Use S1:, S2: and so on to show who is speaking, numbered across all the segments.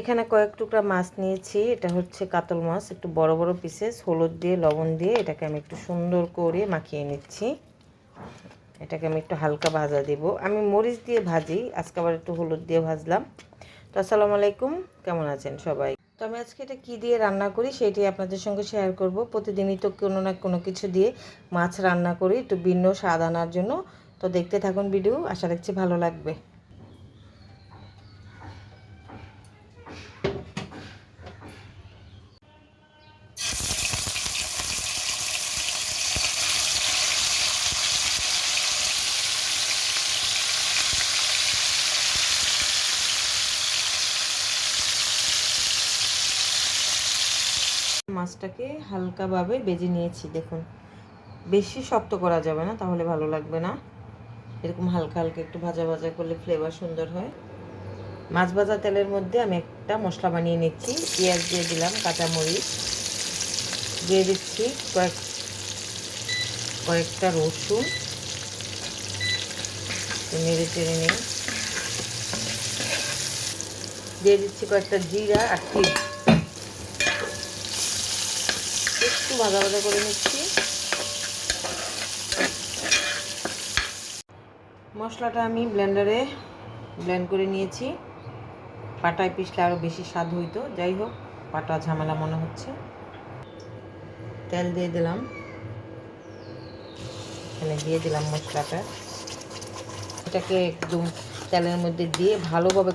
S1: এখানে কয়েক টুকরা মাছ নিয়েছি। এটা হচ্ছে কাতল মাছ, একটু বড় বড় পিসেস। হলুদ দিয়ে লবণ দিয়ে এটাকে আমি একটু সুন্দর করে মাখিয়ে নিচ্ছি। এটাকে আমি একটু হালকা ভাজা দেব। আমি মরিচ দিয়ে ভাজি, আজকে আবার একটু হলুদ দিয়ে ভাজলাম। তো আসসালামু আলাইকুম, কেমন আছেন সবাই? তো আমি আজকে এটা কী দিয়ে রান্না করি সেটি আপনাদের সঙ্গে শেয়ার করব। প্রতিদিনই তো কোনো না কোনো কিছু দিয়ে মাছ রান্না করি, একটু ভিন্ন স্বাদ আনার জন্য। তো দেখতে থাকুন ভিডিও, আশা রাখছি ভালো লাগবে। মাছটাকে হালকাভাবে ভেজে নিয়েছি। দেখুন, বেশি শক্ত করা যাবে না, তাহলে ভালো লাগবে না। এরকম হালকা হালকা একটু ভাজা ভাজা করলে ফ্লেভার সুন্দর হয়। মাছ ভাজা তেলের মধ্যে আমি একটা মশলা বানিয়ে নিচ্ছি। পেঁয়াজ দিয়ে দিলাম, কাঁচামরিচ দিয়ে দিচ্ছি, কয়েকটা রসুন নেড়ে চেড়ে নিই। দিয়ে দিচ্ছি কয়েকটা জিরা আর তিল, একটু ভাজা ভাজা করে নিচ্ছি। মশলাটা আমি ব্লেন্ডারে ব্লেন্ড করে নিয়েছি। পাটায় পিষলে আরও বেশি স্বাদ হইতো, যাই হোক পাটা ঝামেলা মনে হচ্ছে। তেল দিয়ে দিলাম, এখানে দিয়ে দিলাম মশলাটা। এটাকে একদম তেলের মধ্যে দিয়ে ভালোভাবে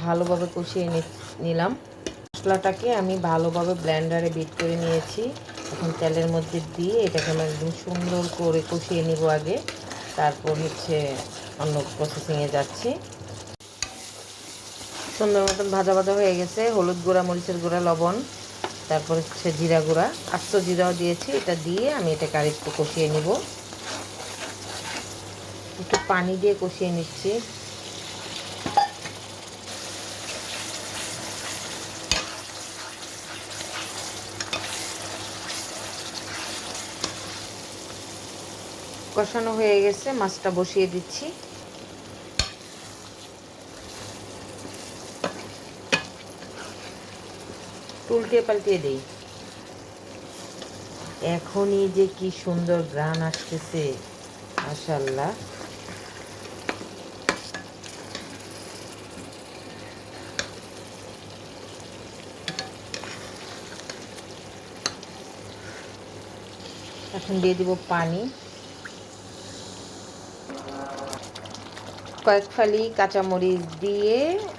S1: ভালোভাবে কষিয়ে নিলাম। মশলাটাকে আমি ভালোভাবে ব্লেন্ডারে বিট করে নিয়েছি। এখন তেলের মধ্যে দিয়ে এটাকে আমি একদম সুন্দর করে কষিয়ে নিব আগে, তারপর হচ্ছে অন্য প্রসেসিংয়ে যাচ্ছি। সুন্দর মতন ভাজা ভাজা হয়ে গেছে। হলুদ গুঁড়া, মরিচের গুঁড়া, লবণ, তারপর হচ্ছে জিরা গুঁড়া, আস্ত জিরাও দিয়েছি। এটা দিয়ে আমি এটাকে আরেকটু কষিয়ে নিব। একটু পানি দিয়ে কষিয়ে নিচ্ছি। কষানো হয়ে গেছে, মাছটা বসিয়ে দিচ্ছি। উল্টিয়ে পাল্টিয়ে দিই। এখনই যে কি সুন্দর ঘ্রাণ আসতেছে, মাশাআল্লাহ। এখন দিয়ে দিব পানি। কয়েক ফালি কাঁচামরিচ দিয়ে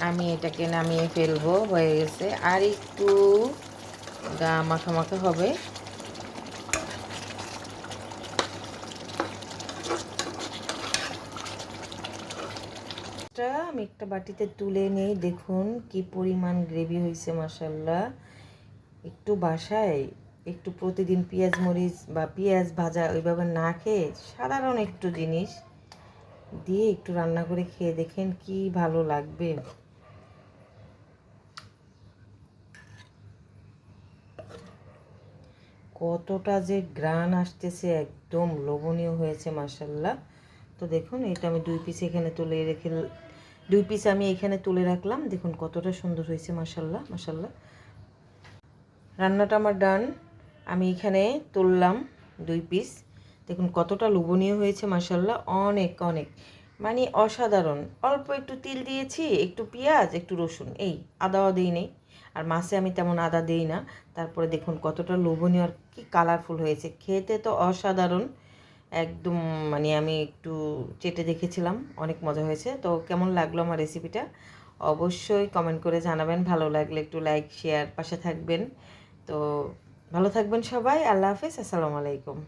S1: আমি এটাকে নামিয়ে ফেলবো। হয়ে গেছে, আর একটু গা মাখা মাখা হবে। আমি একটা বাটিতে তুলে নেই। দেখুন কি পরিমাণ গ্রেভি হয়েছে, মাশাআল্লাহ। একটু বাসায় একটু প্রতিদিন পেঁয়াজ মরিচ বা পেঁয়াজ ভাজা ওইভাবে না খেয়ে সাধারণ একটু জিনিস দিয়ে একটু রান্না করে খেয়ে দেখেন কি ভালো লাগবে। কতটা যে ঘ্রাণ আসতেছে, একদম লোভনীয় হয়েছে, মাশাআল্লাহ। তো দেখুন, এটা আমি দুই পিস আমি এখানে তুলে রাখলাম। দেখুন কতটা সুন্দর হয়েছে, মাশাআল্লাহ মাশাআল্লাহ। রান্নাটা আমার ডান। আমি এখানে তুললাম 2 পিস। দেখুন কতটা লোভনীয় হয়েছে, মাশাআল্লাহ। অনেক অনেক মানে অসাধারণ। অল্প একটু তিল দিয়েছি, একটু পেঁয়াজ, একটু রসুন, এই আদাও দিই নেই। আর মাছে আমি তেমন আদা দিই না। তারপরে দেখুন কতটা লোভনীয় আর কি কালারফুল হয়েছে, খেতে তো অসাধারণ একদম। মানে আমি একটু চেটে দেখেছিলাম, অনেক মজা হয়েছে। তো কেমন লাগলো আমার রেসিপিটা অবশ্যই কমেন্ট করে জানাবেন। ভালো লাগলে একটু লাইক, শেয়ার, পাশে থাকবেন। তো ভালো থাকবেন সবাই। আল্লাহ হাফেজ, আসসালামু আলাইকুম।